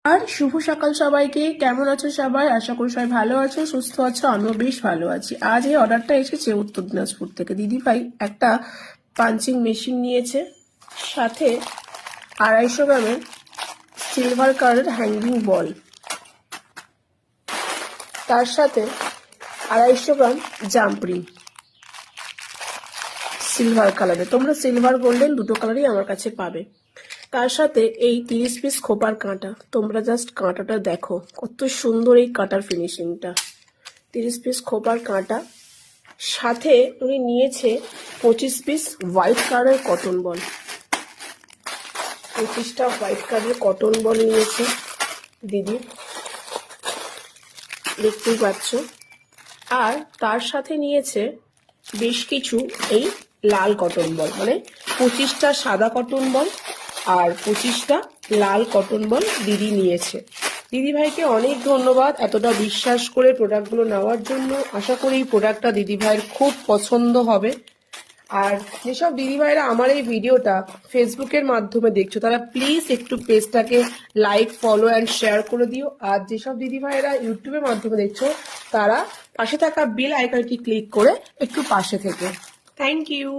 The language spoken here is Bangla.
আর শুভ সকাল সবাইকে। কেমন আছো সবাই? আশা করি সবাই ভালো আছো, সুস্থ আছো। আমিও বেশ ভালো আছি। আজ এই অর্ডারটা এসেছে উত্তর দিনাজপুর থেকে। দিদিভাই একটা পাঞ্চিং মেশিন নিয়েছে, সাথে 250 গ্রামের সিলভার কালারের হ্যাঙ্গিং বল, তার সাথে 250 গ্রাম জাম্প রিং সিলভার কালারে। তোমরা সিলভার গোল্ডেন দুটো কালারই আমার কাছে পাবে। তার সাথে এই 30 পিস খোপার কাঁটা। তোমরা জাস্ট কাঁটাটা দেখো, কত সুন্দর এই কাঁটার ফিনিশিংটা। 30 পিস খোপার কাঁটা, সাথে উনি নিয়েছে 25 পিস হোয়াইট কালারের কটন বল। 25টা হোয়াইট কালারের কটন বল নিয়েছে দিদি, দেখতেই পাচ্ছ। আর তার সাথে নিয়েছে বেশ কিছু এই লাল কটন বল, মানে 25টা সাদা কটন বল আর 25টা লাল কটন বল দিদি নিয়েছে। দিদিভাইকে অনেক ধন্যবাদ এতটা বিশ্বাস করে প্রোডাক্টগুলো নেওয়ার জন্য। আশা করি এই প্রোডাক্টটা দিদিভাইয়ের খুব পছন্দ হবে। আর যেসব দিদিভাইরা আমার এই ভিডিওটা ফেসবুকের মাধ্যমে দেখছো, তারা প্লিজ একটু পেজটাকে লাইক, ফলো অ্যান্ড শেয়ার করে দিও। আর যেসব দিদিভাইরা ইউটিউবের মাধ্যমে দেখছো, তারা পাশে থাকা বেল আইকনটি ক্লিক করে একটু পাশে থেকে। Thank you.